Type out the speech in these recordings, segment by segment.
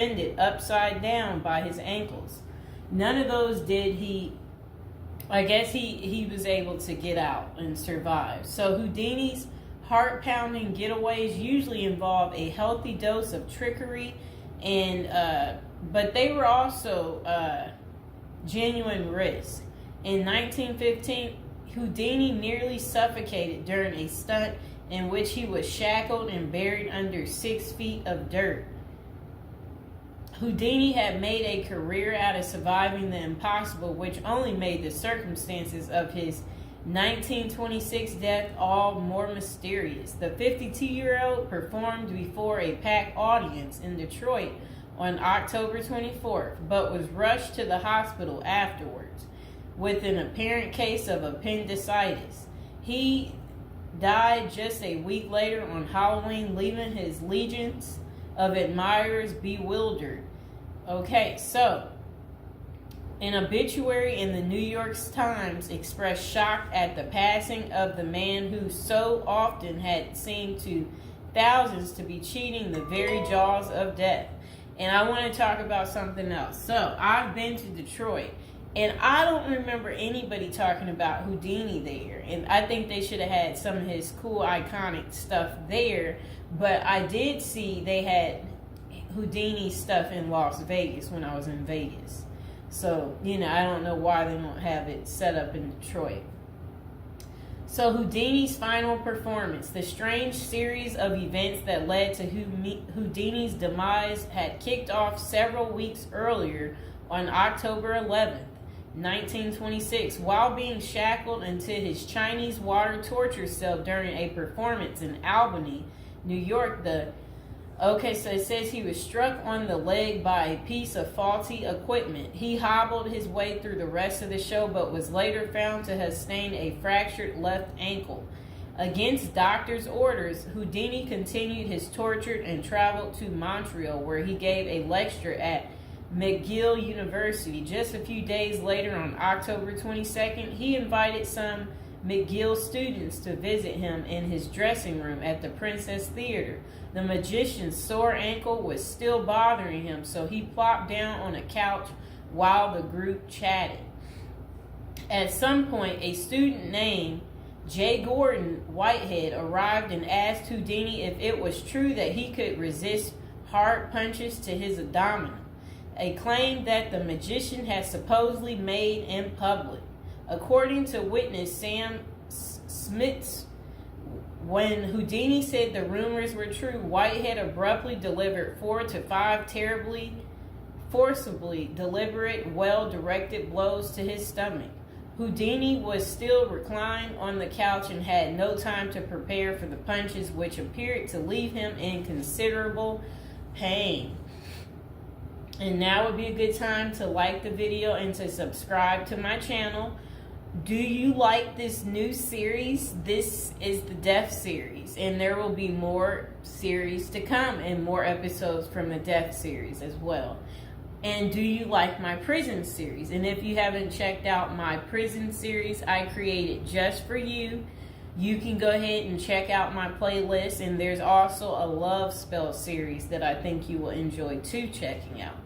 suspended upside down by his ankles. None of those did he. I guess he was able to get out and survive. So Houdini's heart-pounding getaways usually involve a healthy dose of trickery, but they were also genuine risks. In 1915, Houdini nearly suffocated during a stunt in which he was shackled and buried under 6 feet of dirt. Houdini had made a career out of surviving the impossible, which only made the circumstances of his 1926 death all more mysterious. The 52-year-old performed before a packed audience in Detroit on October 24th, but was rushed to the hospital afterwards with an apparent case of appendicitis. He died just a week later on Halloween, leaving his legions of admirers bewildered. Okay, so an obituary in the New York Times expressed shock at the passing of the man who so often had seemed to thousands to be cheating the very jaws of death. And I want to talk about something else. So I've been to Detroit, and I don't remember anybody talking about Houdini there. And I think they should have had some of his cool, iconic stuff there. But I did see they had Houdini stuff in Las Vegas when I was in Vegas. So, I don't know why they don't have it set up in Detroit. So Houdini's final performance, the strange series of events that led to Houdini's demise, had kicked off several weeks earlier on October 11th, 1926, while being shackled into his Chinese water torture cell during a performance in Albany, New York. So it says he was struck on the leg by a piece of faulty equipment. He hobbled his way through the rest of the show, but was later found to have sustained a fractured left ankle. Against doctors' orders, Houdini continued his torture and traveled to Montreal, where he gave a lecture at McGill University. Just a few days later, on October 22nd, he invited some McGill students to visit him in his dressing room at the Princess Theater. The magician's sore ankle was still bothering him, so he plopped down on a couch while the group chatted. At some point, a student named J. Gordon Whitehead arrived and asked Houdini if it was true that he could resist hard punches to his abdomen, a claim that the magician had supposedly made in public. According to witness Sam Smits, when Houdini said the rumors were true, Whitehead abruptly delivered 4 to 5 terribly, forcibly deliberate, well-directed blows to his stomach. Houdini was still reclined on the couch and had no time to prepare for the punches, which appeared to leave him in considerable pain. And now would be a good time to like the video and to subscribe to my channel. Do you like this new series? This is the Death series, and there will be more series to come and more episodes from the Death series as well. And do you like my prison series? And if you haven't checked out my prison series I created just for you, you can go ahead and check out my playlist. And there's also a love spell series that I think you will enjoy too checking out.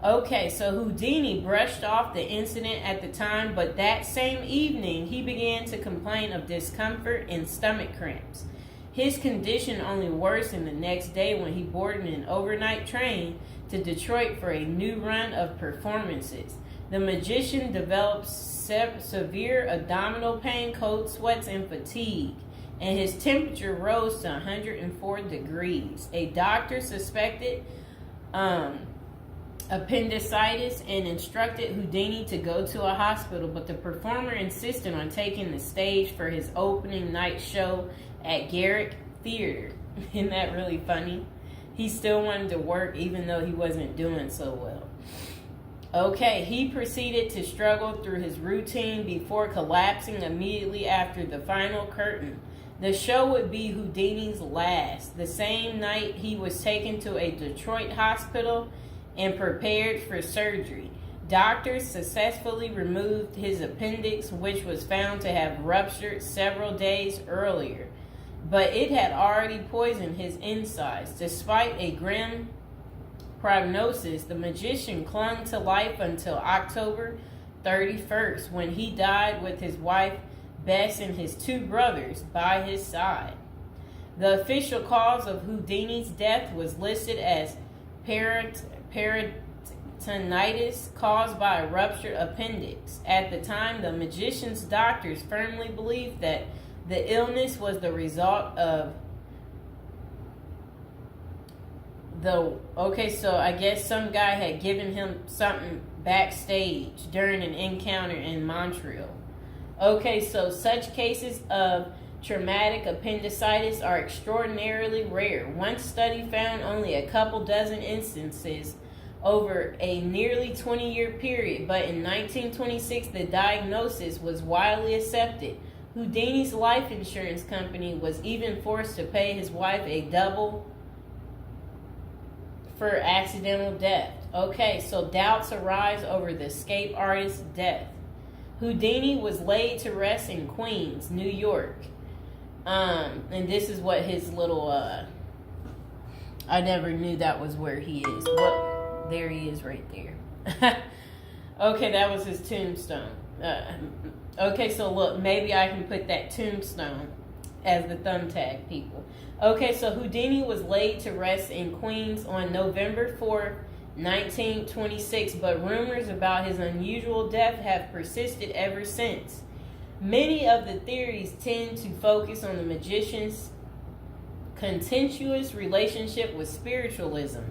Okay, so Houdini brushed off the incident at the time, but that same evening he began to complain of discomfort and stomach cramps. His condition only worsened the next day when he boarded an overnight train to Detroit for a new run of performances. The magician developed severe abdominal pain, cold sweats, and fatigue, and his temperature rose to 104 degrees. A doctor suspected appendicitis and instructed Houdini to go to a hospital, but the performer insisted on taking the stage for his opening night show at Garrick Theater. Isn't that really funny? He still wanted to work even though he wasn't doing so well. Okay, he proceeded to struggle through his routine before collapsing immediately after the final curtain. The show would be Houdini's last. The same night, he was taken to a Detroit hospital and prepared for surgery. Doctors successfully removed his appendix, which was found to have ruptured several days earlier, but it had already poisoned his insides. Despite a grim prognosis, the magician clung to life until October 31st, when he died with his wife Bess and his 2 brothers by his side. The official cause of Houdini's death was listed as peritonitis caused by a ruptured appendix. At the time, the magician's doctors firmly believed that the illness was the result of so I guess some guy had given him something backstage during an encounter in Montreal. Okay, so such cases of traumatic appendicitis are extraordinarily rare. One study found only a couple dozen instances over a nearly 20-year period, but in 1926 the diagnosis was widely accepted. Houdini's life insurance company was even forced to pay his wife a double for accidental death. Okay, so doubts arise over the escape artist's death. Houdini was laid to rest in Queens, New York. And this is what his little, I never knew that was where he is. Well, there he is right there. Okay, that was his tombstone. Okay, so look, maybe I can put that tombstone as the thumbtack, people. Okay, so Houdini was laid to rest in Queens on November 4th, 1926, but rumors about his unusual death have persisted ever since. Many of the theories tend to focus on the magician's contentious relationship with spiritualism,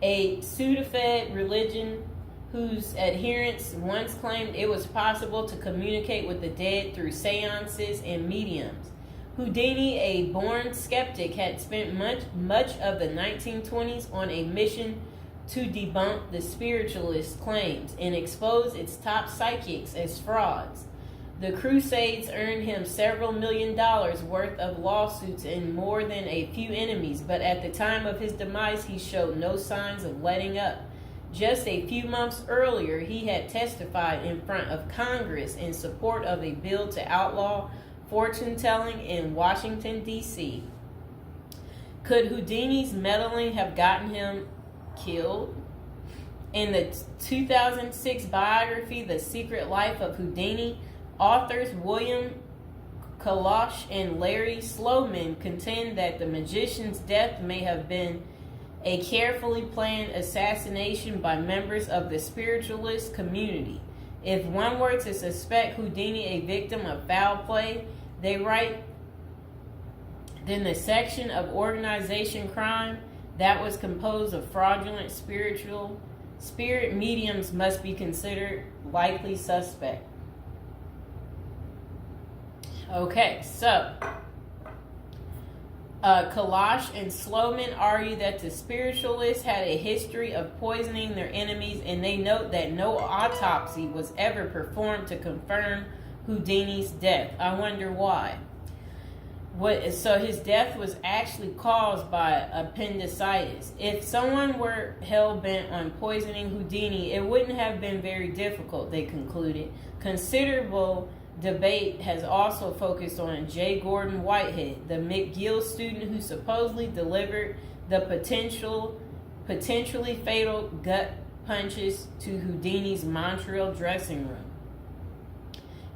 a pseudo-fed religion whose adherents once claimed it was possible to communicate with the dead through seances and mediums. Houdini, a born skeptic, had spent much of the 1920s on a mission to debunk the spiritualist claims and expose its top psychics as frauds. The Crusades earned him several $1 million worth of lawsuits and more than a few enemies, but at the time of his demise, he showed no signs of letting up. Just a few months earlier, he had testified in front of Congress in support of a bill to outlaw fortune-telling in Washington, D.C. Could Houdini's meddling have gotten him killed? In the 2006 biography, The Secret Life of Houdini, authors William Kalash and Larry Sloman contend that the magician's death may have been a carefully planned assassination by members of the spiritualist community. If one were to suspect Houdini a victim of foul play, they write, then the section of organization crime that was composed of fraudulent spirit mediums must be considered likely suspect. Okay, so Kalash and Sloman argue that the spiritualists had a history of poisoning their enemies, and they note that no autopsy was ever performed to confirm Houdini's death. I wonder why. So his death was actually caused by appendicitis. If someone were hell-bent on poisoning Houdini, it wouldn't have been very difficult, they concluded. Considerable debate has also focused on J. Gordon Whitehead, the McGill student who supposedly delivered the potentially fatal gut punches to Houdini's Montreal dressing room.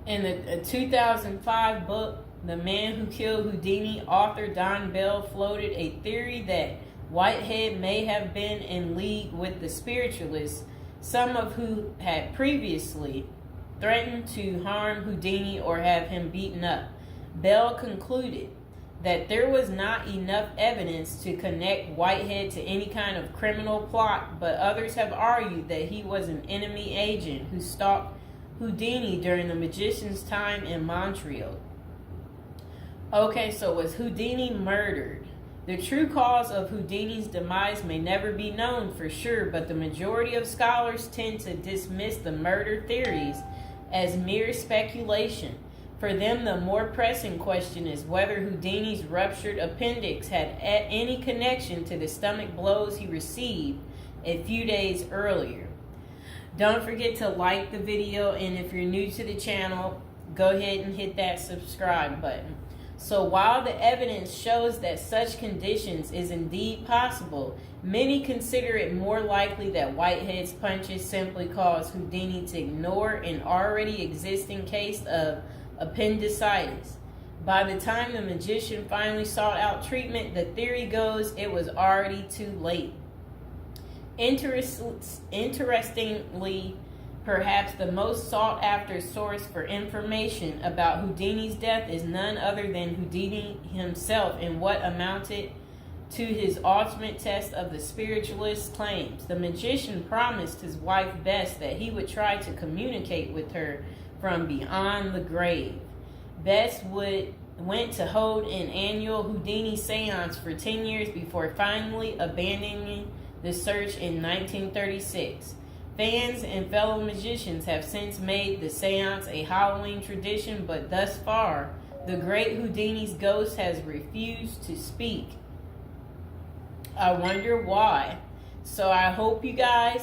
In the 2005 book, The Man Who Killed Houdini, author Don Bell floated a theory that Whitehead may have been in league with the spiritualists, some of who had previously threatened to harm Houdini or have him beaten up. Bell concluded that there was not enough evidence to connect Whitehead to any kind of criminal plot, but others have argued that he was an enemy agent who stalked Houdini during the magician's time in Montreal. Okay, so was Houdini murdered? The true cause of Houdini's demise may never be known for sure, but the majority of scholars tend to dismiss the murder theories as mere speculation. For them, the more pressing question is whether Houdini's ruptured appendix had any connection to the stomach blows he received a few days earlier. Don't forget to like the video, and if you're new to the channel, go ahead and hit that subscribe button. So while the evidence shows that such conditions is indeed possible, Many consider it more likely that Whitehead's punches simply caused Houdini to ignore an already existing case of appendicitis. By the time the magician finally sought out treatment, the theory goes it was already too late. Interestingly, perhaps the most sought after source for information about Houdini's death is none other than Houdini himself in what amounted to his ultimate test of the spiritualist's claims. The magician promised his wife Bess that he would try to communicate with her from beyond the grave. Bess went to hold an annual Houdini seance for 10 years before finally abandoning the search in 1936. Fans and fellow magicians have since made the seance a Halloween tradition, but thus far, the great Houdini's ghost has refused to speak. I wonder why. So I hope you guys